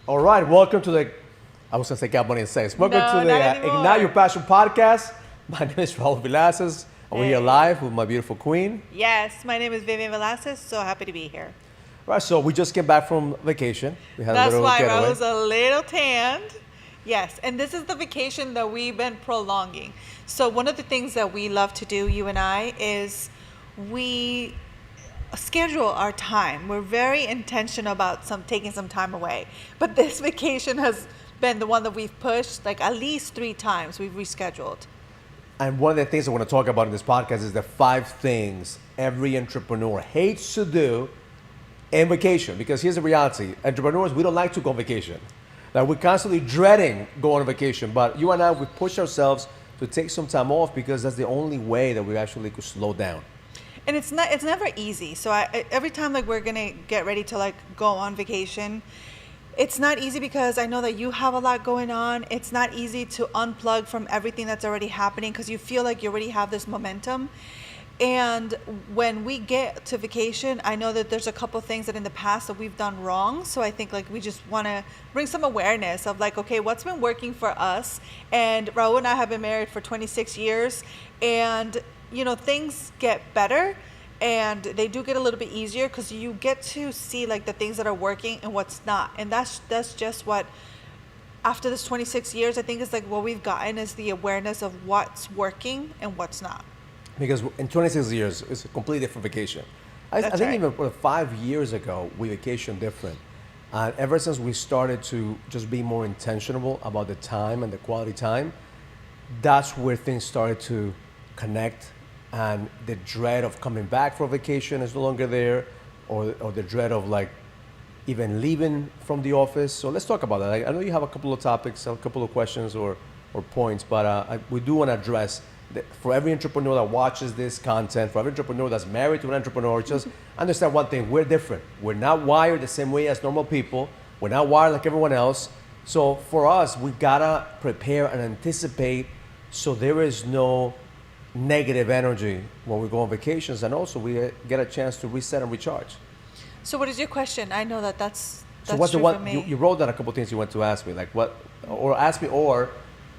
All right, welcome to the, I was going to say Got Money and Sex. Welcome No, to not the anymore. Ignite Your Passion podcast. My name is Raul Velasquez. We're here Hey. live with my beautiful queen. Yes, my name is Vivian Velasquez. So happy to be here. All right, so we just came back from vacation. We had That's a little why I getaway. was a little tanned. Yes, and this is the vacation that we've been prolonging. So one of the things that we love to do, you and I, is we schedule our time. We're very intentional about taking some time away. But this vacation has been the one that we've pushed like at least 3 times. We've rescheduled. And one of the things I want to talk about in this podcast is the 5 things every entrepreneur hates to do in vacation. Because here's the reality. Entrepreneurs, we don't like to go on vacation. Like we're constantly dreading going on vacation. But you and I, we push ourselves to take some time off because that's the only way that we actually could slow down. And it's never easy. So every time like we're gonna get ready to like go on vacation, it's not easy because I know that you have a lot going on. It's not easy to unplug from everything that's already happening because you feel like you already have this momentum. And when we get to vacation, I know that there's a couple things that in the past that we've done wrong. So I think like we just want to bring some awareness of like, okay, what's been working for us? And Raul and I have been married for 26 years, and you know, things get better and they do get a little bit easier because you get to see like the things that are working and what's not. And that's just what, after this 26 years, I think is like what we've gotten is the awareness of what's working and what's not. Because in 26 years, it's a completely different vacation. I That's think right. even 5 years ago, we vacationed different. And ever since we started to just be more intentional about the time and the quality time, that's where things started to connect. And the dread of coming back for vacation is no longer there, or the dread of like even leaving from the office. So let's talk about that. I know you have a couple of topics, a couple of questions or points, but we do want to address that for every entrepreneur that watches this content, for every entrepreneur that's married to an entrepreneur, just understand one thing: we're different. We're not wired the same way as normal people. We're not wired like everyone else. So for us, we gotta prepare and anticipate so there is no negative energy when we go on vacations, and also we get a chance to reset and recharge. So what is your question? I know that's So what's the true for one me. you wrote down a couple of things you want to ask me, like what, or ask me, or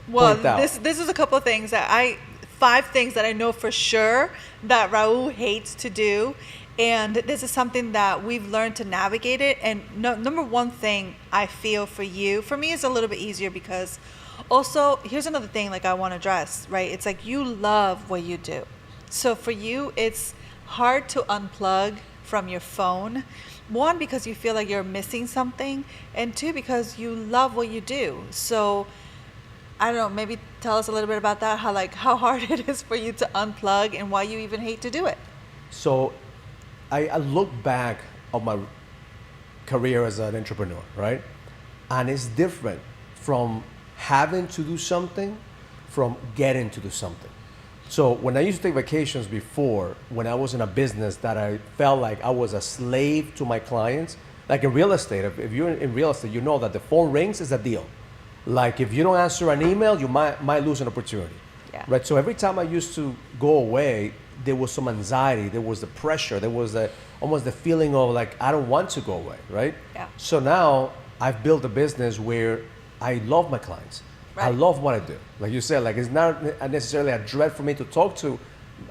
Well, point out. this is a couple of things that 5 things that I know for sure that Raul hates to do. And this is something that we've learned to navigate it. And number one thing I feel for me is a little bit easier because also, here's another thing like I want to address, right? It's like you love what you do. So for you, it's hard to unplug from your phone. 1, because you feel like you're missing something. And 2, because you love what you do. So I don't know, maybe tell us a little bit about that, how hard it is for you to unplug and why you even hate to do it. So I look back on my career as an entrepreneur, right? And it's different from having to do something from getting to do something. So when I used to take vacations before, when I was in a business that I felt like I was a slave to my clients, like in real estate, if you're in real estate, you know that the phone rings is a deal. Like if you don't answer an email, you might lose an opportunity. Yeah. Right? So every time I used to go away, there was some anxiety, there was the pressure, there was almost the feeling of like, I don't want to go away, right? Yeah. So now I've built a business where I love my clients. I Right. love what I do. Like you said, like it's not necessarily a dread for me to talk to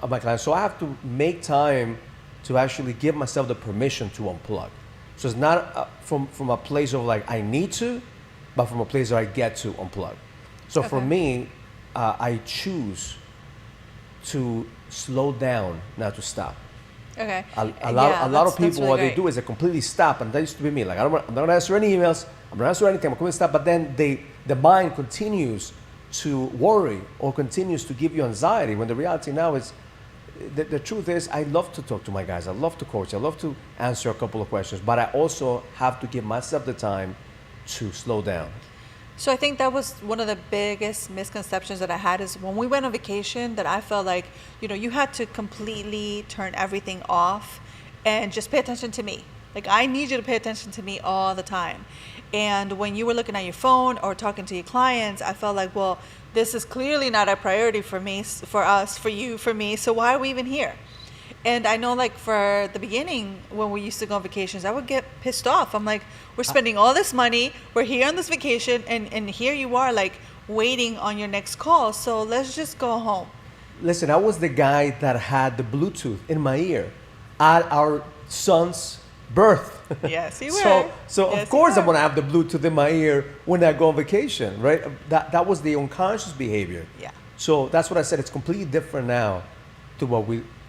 my clients. So I have to make time to actually give myself the permission to unplug. So it's not from a place of like I need to, but from a place where I get to unplug. So for Okay. me, I choose to slow down, not to stop. Okay. A lot of people, what they do is they completely stop, and that used to be me. Like I'm not gonna answer any emails, I'm not answering anything, I'm completely stop. But then the mind continues to worry or continues to give you anxiety. When the reality now is, the truth is, I love to talk to my guys, I love to coach, I love to answer a couple of questions, but I also have to give myself the time to slow down. So I think that was one of the biggest misconceptions that I had is when we went on vacation that I felt like, you know, you had to completely turn everything off and just pay attention to me. Like I need you to pay attention to me all the time. And when you were looking at your phone or talking to your clients, I felt like, well, this is clearly not a priority for me, for us, for you, for me. So why are we even here? And I know, like, for the beginning, when we used to go on vacations, I would get pissed off. I'm like, we're spending all this money, we're here on this vacation, and here you are, like, waiting on your next call. So let's just go home. Listen, I was the guy that had the Bluetooth in my ear at our son's birth. Yes, you were. So Yes, of course you I'm were. gonna have the Bluetooth in my ear when I go on vacation, right? That was the unconscious behavior. Yeah. So that's what I said. It's completely different now to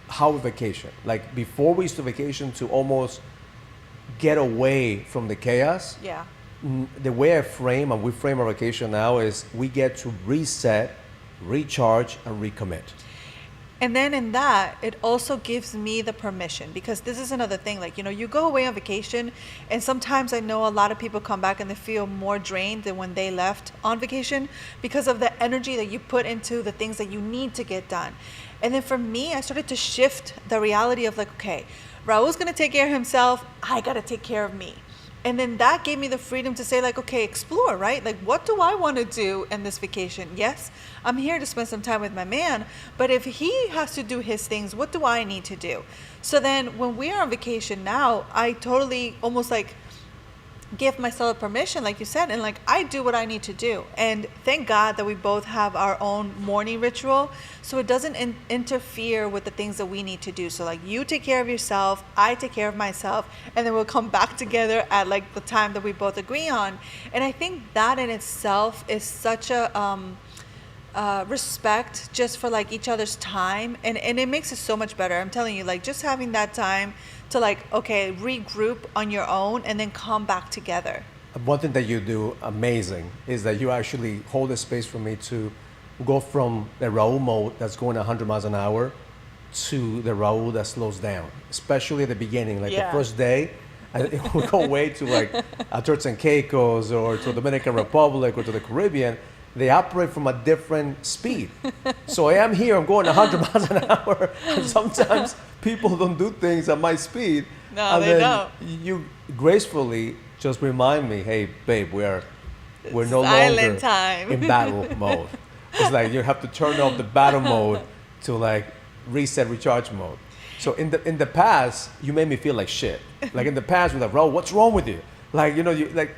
how we vacation. Like before, we used to vacation to almost get away from the chaos. Yeah. The way we frame our vacation now is we get to reset, recharge, and recommit. And then in that, it also gives me the permission, because this is another thing. Like, you go away on vacation, and sometimes I know a lot of people come back and they feel more drained than when they left on vacation because of the energy that you put into the things that you need to get done. And then for me, I started to shift the reality of like, okay, Raul's going to take care of himself. I got to take care of me. And then that gave me the freedom to say like, okay, explore, right? Like, what do I want to do in this vacation? Yes, I'm here to spend some time with my man, but if he has to do his things, what do I need to do? So then when we are on vacation now, I totally almost like give myself permission, like you said, and like I do what I need to do. And thank God that we both have our own morning ritual, so it doesn't interfere with the things that we need to do. So like, you take care of yourself, I take care of myself, and then we'll come back together at like the time that we both agree on. And I think that in itself is such a respect just for like each other's time, and it makes it so much better. I'm telling you, like, just having that time to like, okay, regroup on your own and then come back together. One thing that you do amazing is that you actually hold a space for me to go from the Raul mode that's going 100 miles an hour to the Raul that slows down, especially at the beginning, like Yeah. the first day. We go away to like Turks and Caicos or to Dominican Republic or to the Caribbean. They operate from a different speed. So I am here, I'm going 100 miles an hour, and sometimes people don't do things at my speed. No, and they then don't. You gracefully just remind me, hey, babe, we're no Silent longer time. in battle mode. It's like you have to turn off the battle mode to like reset, recharge mode. So in the past, you made me feel like shit. Like in the past, we're like, Ro, what's wrong with you? Like, you like.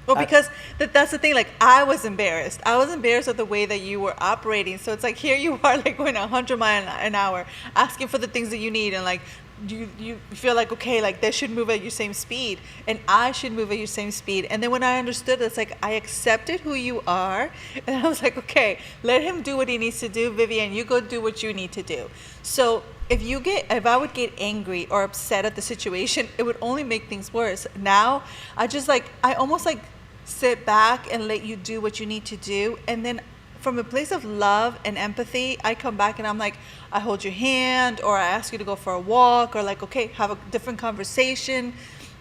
Well, because that's the thing. Like, I was embarrassed. I was embarrassed of the way that you were operating. So it's like, here you are, like going 100 miles an hour, asking for the things that you need, and like you feel like, okay, like they should move at your same speed, and I should move at your same speed. And then when I understood, it's like I accepted who you are, and I was like, okay, let him do what he needs to do, Vivian. You go do what you need to do. So if I would get angry or upset at the situation, it would only make things worse. Now I almost like sit back and let you do what you need to do, and then from a place of love and empathy, I come back and I'm like, I hold your hand, or I ask you to go for a walk, or like, okay, have a different conversation.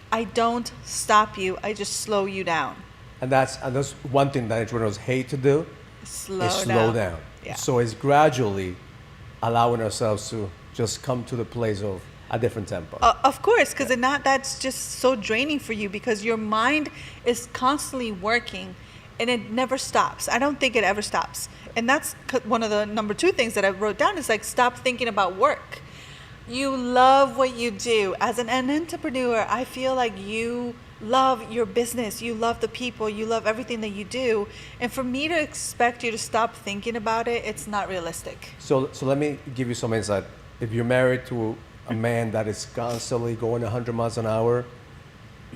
I don't stop you, I just slow you down. And that's one thing that entrepreneurs hate to do, slow down. Yeah. So it's gradually allowing ourselves to just come to the place of a different tempo. Of course, because that's just so draining for you, because your mind is constantly working and it never stops. I don't think it ever stops. And that's one of the number 2 things that I wrote down is like, stop thinking about work. You love what you do. As an entrepreneur, I feel like you love your business. You love the people. You love everything that you do. And for me to expect you to stop thinking about it, it's not realistic. So let me give you some insight. If you're married to a man that is constantly going 100 miles an hour,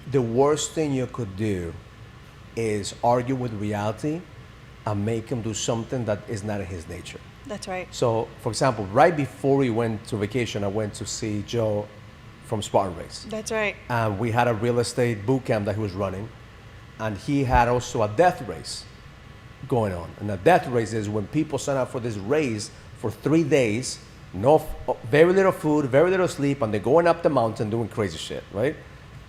the worst thing you could do is argue with reality and make him do something that is not in his nature. That's right. So, for example, right before we went to vacation, I went to see Joe from Spartan Race. That's right. And we had a real estate boot camp that he was running, and he had also a death race going on. And a death race is when people sign up for this race for 3 days, very little food, very little sleep, and they're going up the mountain doing crazy shit, right?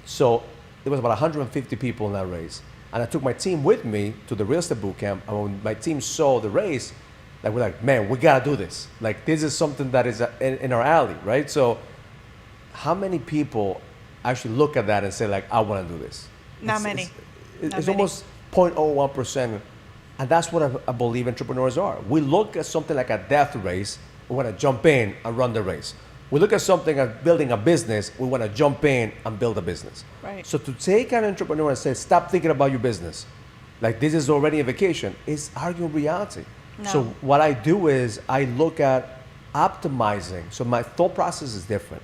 So there was about 150 people in that race. And I took my team with me to the real estate boot camp. And when my team saw the race, like, we're like, man, we gotta do this. Like, this is something that is in our alley, right? So how many people actually look at that and say, like, I wanna do this? Not many. It's almost 0.01%. And that's what I believe entrepreneurs are. We look at something like a death race, we wanna jump in and run the race. We look at something as building a business, we want to jump in and build a business. Right. So to take an entrepreneur and say, stop thinking about your business, like this is already a vacation, is arguing reality. No. So what I do is I look at optimizing. So my thought process is different.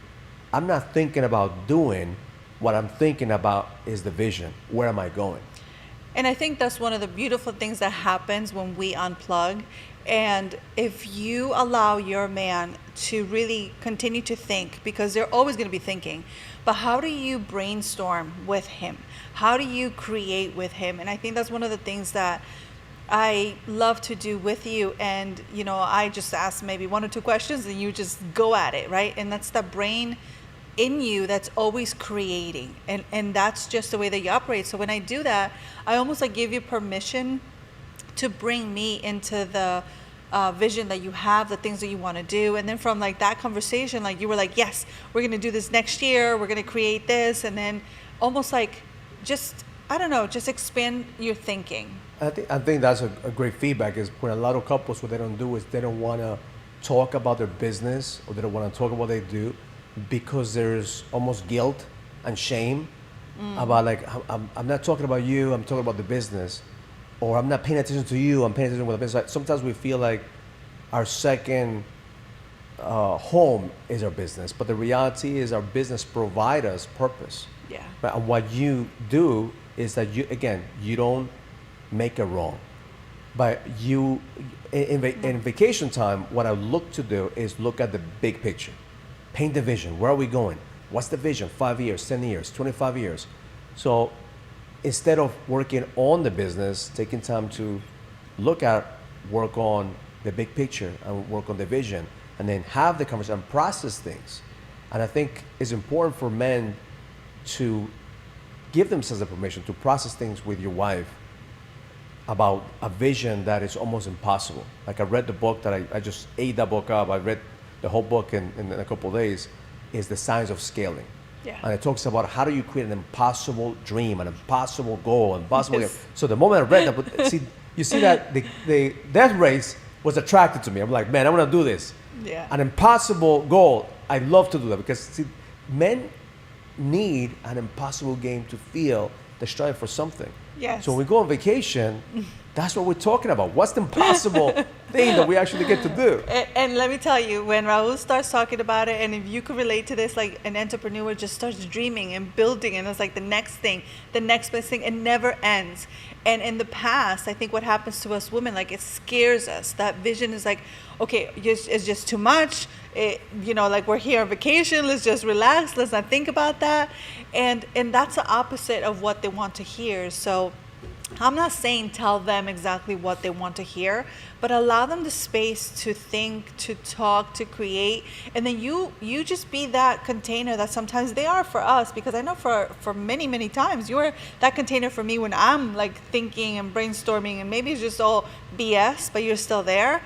I'm not thinking about doing, what I'm thinking about is the vision. Where am I going? And I think that's one of the beautiful things that happens when we unplug. And if you allow your man to really continue to think, because they're always going to be thinking, but how do you brainstorm with him? How do you create with him? And I think that's one of the things that I love to do with you. And, you know, I just ask maybe one or two questions and you just go at it, right? And that's the brain in you that's always creating. And that's just the way that you operate. So when I do that, I almost like give you permission to bring me into the vision that you have, the things that you want to do. And then from like that conversation, like you were like, yes, we're going to do this next year. We're going to create this. And then almost like just, I don't know, just expand your thinking. I think that's a great feedback. Is when a lot of couples, what they don't do is they don't want to talk about their business, or they don't want to talk about what they do, because there's almost guilt and shame about like, I'm not talking about you, I'm talking about the business, or I'm not paying attention to you, I'm paying attention to the business. Like, sometimes we feel like our second home is our business, but the reality is our business provides us purpose. Yeah. Right? And what you do is that you don't make it wrong. But in vacation time, what I look to do is look at the big picture. Paint the vision. Where are we going? What's the vision? 5 years, 10 years, 25 years. So instead of working on the business, taking time to work on the big picture and work on the vision, and then have the conversation and process things. And I think it's important for men to give themselves the permission to process things with your wife about a vision that is almost impossible. Like I read the book that I just ate that book up. I read the whole book in a couple of days, is The Science of Scaling. Yeah. And it talks about how do you create an impossible dream, an impossible goal, an impossible. Yes. So the moment I read that, but you see that the death race was attracted to me. I'm like, man, I want to do this. Yeah. An impossible goal. I love to do that because see, men need an impossible game to feel the strive for something. Yes. So when we go on vacation, that's what we're talking about. What's the impossible thing that we actually get to do? And let me tell you, when Raul starts talking about it, and if you could relate to this, like an entrepreneur just starts dreaming and building, and it's like the next thing, the next best thing, it never ends. And in the past, I think what happens to us women, like it scares us. That vision is like, okay, it's just too much. Like we're here on vacation, let's just relax, let's not think about that. And that's the opposite of what they want to hear. So I'm not saying tell them exactly what they want to hear, but allow them the space to think, to talk, to create. And then you just be that container that sometimes they are for us, because I know for many, many times you're that container for me when I'm like thinking and brainstorming, and maybe it's just all BS, but you're still there.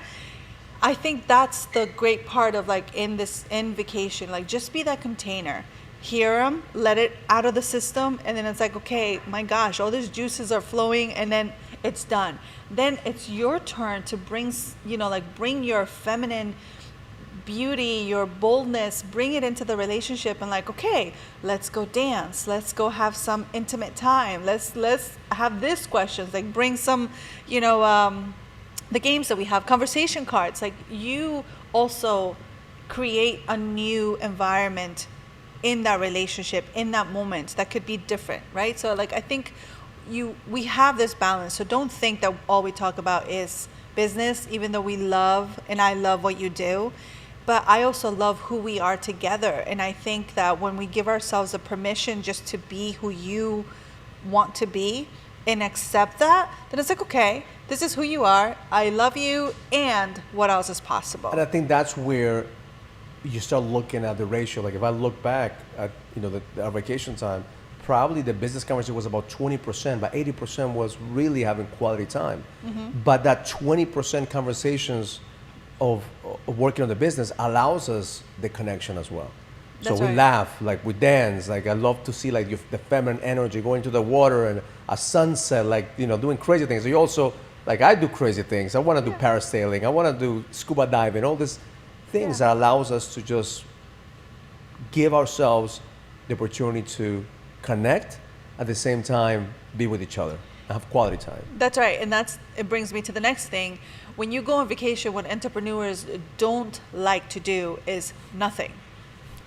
I think that's the great part of like in vacation, like just be that container. Hear them, let it out of the system, and then it's like, okay, my gosh, all these juices are flowing, and then it's done. Then it's your turn to bring your feminine beauty, your boldness, bring it into the relationship, and like, okay, let's go dance, let's go have some intimate time, let's have this questions, like bring some, the games that we have, conversation cards, like you also create a new environment in that relationship, in that moment that could be different, right? So like I think we have this balance. So don't think that all we talk about is business, even though I love what you do, but I also love who we are together. And I think that when we give ourselves a permission just to be who you want to be and accept that, then it's like, okay, this is who you are, I love you, and what else is possible? And I think that's where you start looking at the ratio. Like if I look back at our vacation time, probably the business conversation was about 20%, but 80% was really having quality time. Mm-hmm. But that 20% conversations of working on the business allows us the connection as well. That's so we right. laugh, like we dance. Like I love to see like the feminine energy going to the water and a sunset, like doing crazy things. So you also, like I do crazy things. I want to do parasailing. I want to do scuba diving. All these things that allows us to just give ourselves the opportunity to connect, at the same time be with each other and have quality time. That's right. And it brings me to the next thing. When you go on vacation, what entrepreneurs don't like to do is nothing.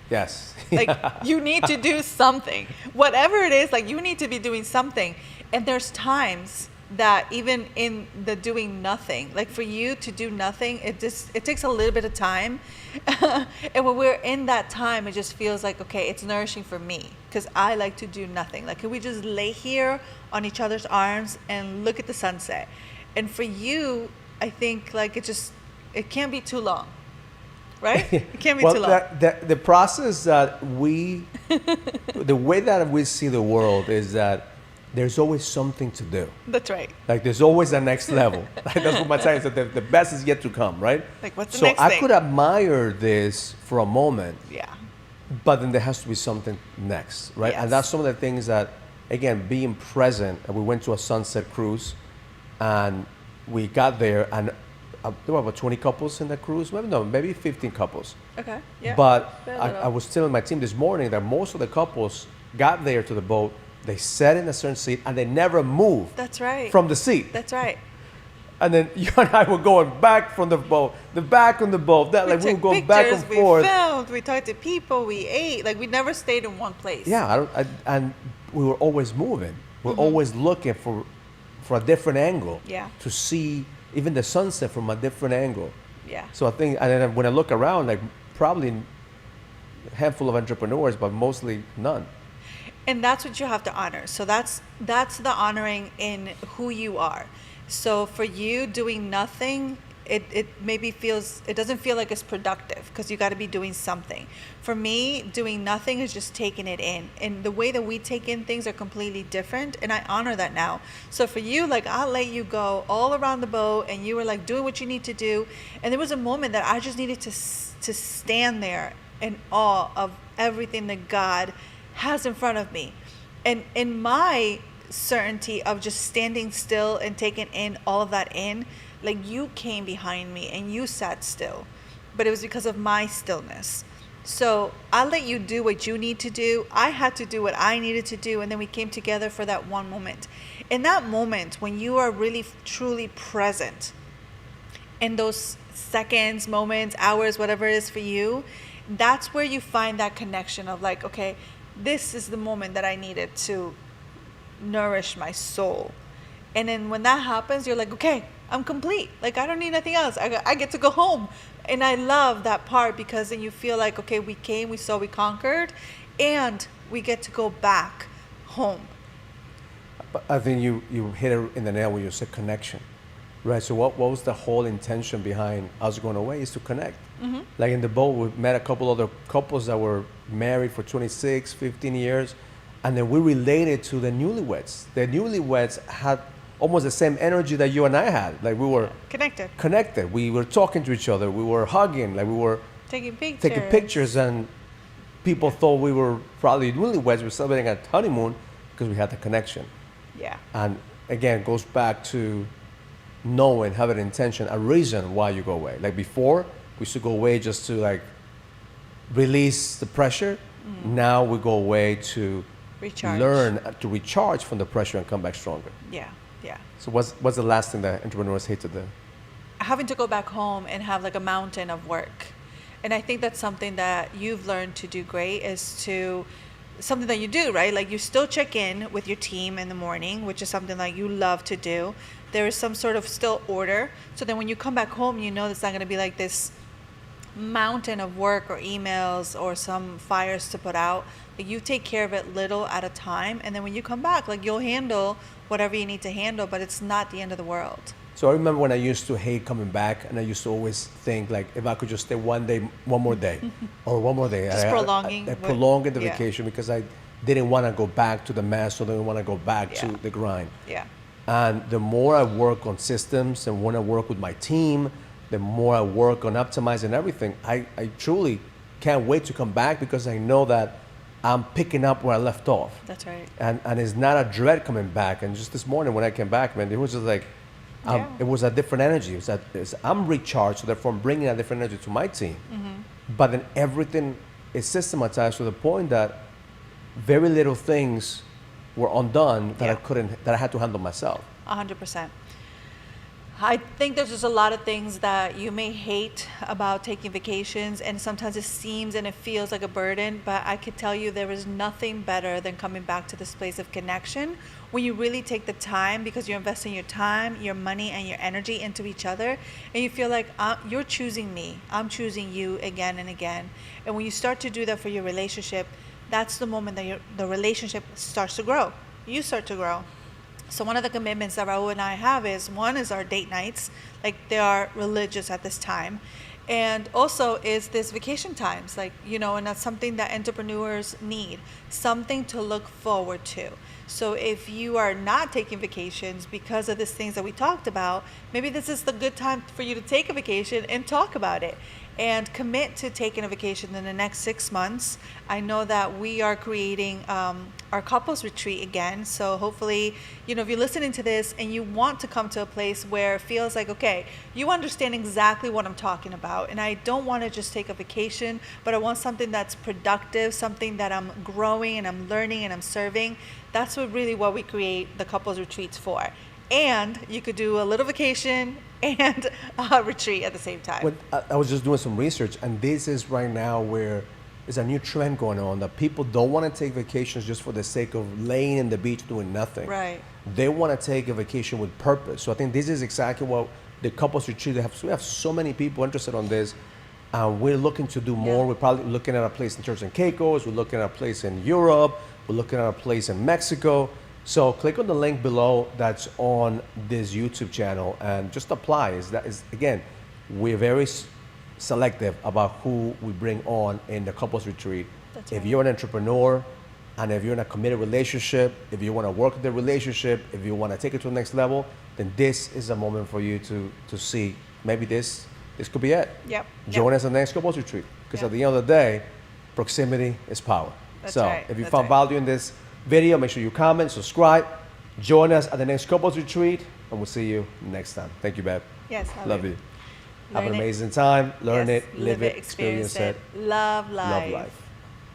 Yes. Like you need to do something, whatever it is, like you need to be doing something. And there's times that even in the doing nothing, like for you to do nothing, it takes a little bit of time. And when we're in that time, it just feels like, okay, it's nourishing for me because I like to do nothing. Like, can we just lay here on each other's arms and look at the sunset? And for you, I think like it can't be too long. Right? It can't be too long. The process that the way that we see the world is that there's always something to do. That's right. Like there's always a next level. Like that's what my saying is, that the best is yet to come, right? Like what's the next thing? So I could admire this for a moment. Yeah. But then there has to be something next, right? Yes. And that's some of the things that, again, being present. And we went to a sunset cruise, and we got there, and there were about 20 couples in the cruise. Maybe 15 couples. Okay. Yeah. But I was telling my team this morning that most of the couples got there to the boat, they sat in a certain seat, and they never moved. That's right. From the seat. That's right. And then you and I were going back from the boat, back on the boat. We were going back and forth. We filmed, we talked to people, we ate. Like we never stayed in one place. Yeah, and we were always moving. We're always looking for a different angle. Yeah. To see even the sunset from a different angle. Yeah. So I think, and then when I look around, like probably a handful of entrepreneurs, but mostly none. And that's what you have to honor. So that's the honoring in who you are. So for you doing nothing, it maybe it doesn't feel like it's productive because you got to be doing something. For me, doing nothing is just taking it in. And the way that we take in things are completely different. And I honor that now. So for you, like I'll let you go all around the boat and you were like doing what you need to do. And there was a moment that I just needed to stand there in awe of everything that God has in front of me. And in my certainty of just standing still and taking in all of that in, like you came behind me and you sat still, but it was because of my stillness. So I'll let you do what you need to do. I had to do what I needed to do, and then we came together for that one moment. In that moment, when you are really truly present in those seconds, moments, hours, whatever it is for you, that's where you find that connection of like, okay, this is the moment that I needed to nourish my soul. And then when that happens, you're like, okay, I'm complete. Like I don't need nothing else. I get to go home. And I love that part because then you feel like, okay, we came, we saw, we conquered, and we get to go back home. But I think you hit it in the nail when you said connection, right? So what was the whole intention behind us going away is to connect. Mm-hmm. Like in the boat, we met a couple other couples that were married for 26, 15 years, and then we related to the newlyweds. The newlyweds had almost the same energy that you and I had. Like we were connected. We were talking to each other. We were hugging. Like we were taking pictures, and people thought we were probably newlyweds. We were celebrating a honeymoon because we had the connection. Yeah. And again, it goes back to knowing, having an intention, a reason why you go away. Like before, we used to go away just to like release the pressure. Mm. Now we go away to learn to recharge from the pressure and come back stronger. Yeah, yeah. So what's the last thing that entrepreneurs hate to do? Having to go back home and have like a mountain of work. And I think that's something that you've learned to do great, is to something that you do, right? Like you still check in with your team in the morning, which is something like you love to do. There is some sort of still order. So then when you come back home, you know it's not going to be like this mountain of work or emails or some fires to put out. Like you take care of it little at a time, and then when you come back, like you'll handle whatever you need to handle, but it's not the end of the world. So I remember when I used to hate coming back, and I used to always think like if I could just stay one more day or one more day. Just prolonging the vacation because I didn't want to go back to the mess, or didn't want to go back to the grind. Yeah. And the more I work on systems and when I work with my team, the more I work on optimizing everything, I truly can't wait to come back because I know that I'm picking up where I left off. That's right. And it's not a dread coming back. And just this morning when I came back, man, it was just like, it was a different energy. I'm recharged, so therefore I'm bringing a different energy to my team. Mm-hmm. But then everything it's systematized to the point that very little things were undone that that I had to handle myself. 100%. I think there's just a lot of things that you may hate about taking vacations, and sometimes it seems and it feels like a burden, but I could tell you there is nothing better than coming back to this place of connection when you really take the time, because you're investing your time, your money, and your energy into each other, and you feel like you're choosing me, I'm choosing you again and again. And when you start to do that for your relationship, that's the moment that the relationship starts to grow. You start to grow. So one of the commitments that Raul and I have is, one is our date nights, like they are religious at this time. And also is this vacation times, like, you know, and that's something that entrepreneurs need, something to look forward to. So if you are not taking vacations because of these things that we talked about, maybe this is the good time for you to take a vacation and talk about it and commit to taking a vacation in the next 6 months. I know that we are creating our couples retreat again. So hopefully, you know, if you're listening to this and you want to come to a place where it feels like, okay, you understand exactly what I'm talking about, and I don't want to just take a vacation, but I want something that's productive, something that I'm growing and I'm learning and I'm serving. That's what we create the couples retreats for. And you could do a little vacation and a retreat at the same time. Well, I was just doing some research, and this is right now where there's a new trend going on, that people don't want to take vacations just for the sake of laying in the beach doing nothing. Right. They want to take a vacation with purpose. So I think this is exactly what the couples retreat have. So we have so many people interested on this. We're looking to do more. We're probably looking at a place in Turks and Caicos. We're looking at a place in Europe. We're looking at a place in Mexico. So click on the link below that's on this YouTube channel and just apply. Again, we're very selective about who we bring on in the couples retreat. That's if right. you're an entrepreneur, and if you're in a committed relationship, if you want to work the relationship, if you want to take it to the next level, then this is a moment for you to see maybe this could be it. Yep. Join us on the next couples retreat, because Yep. at the end of the day, proximity is power. That's so right. if you That's found right. value in this video, make sure you comment, subscribe, join us at the next couples retreat, and we'll see you next time. Thank you, babe. Yes. Love you. Have Learn an it. amazing time. Learn Yes, it, live it, experience it. Love life. Love life.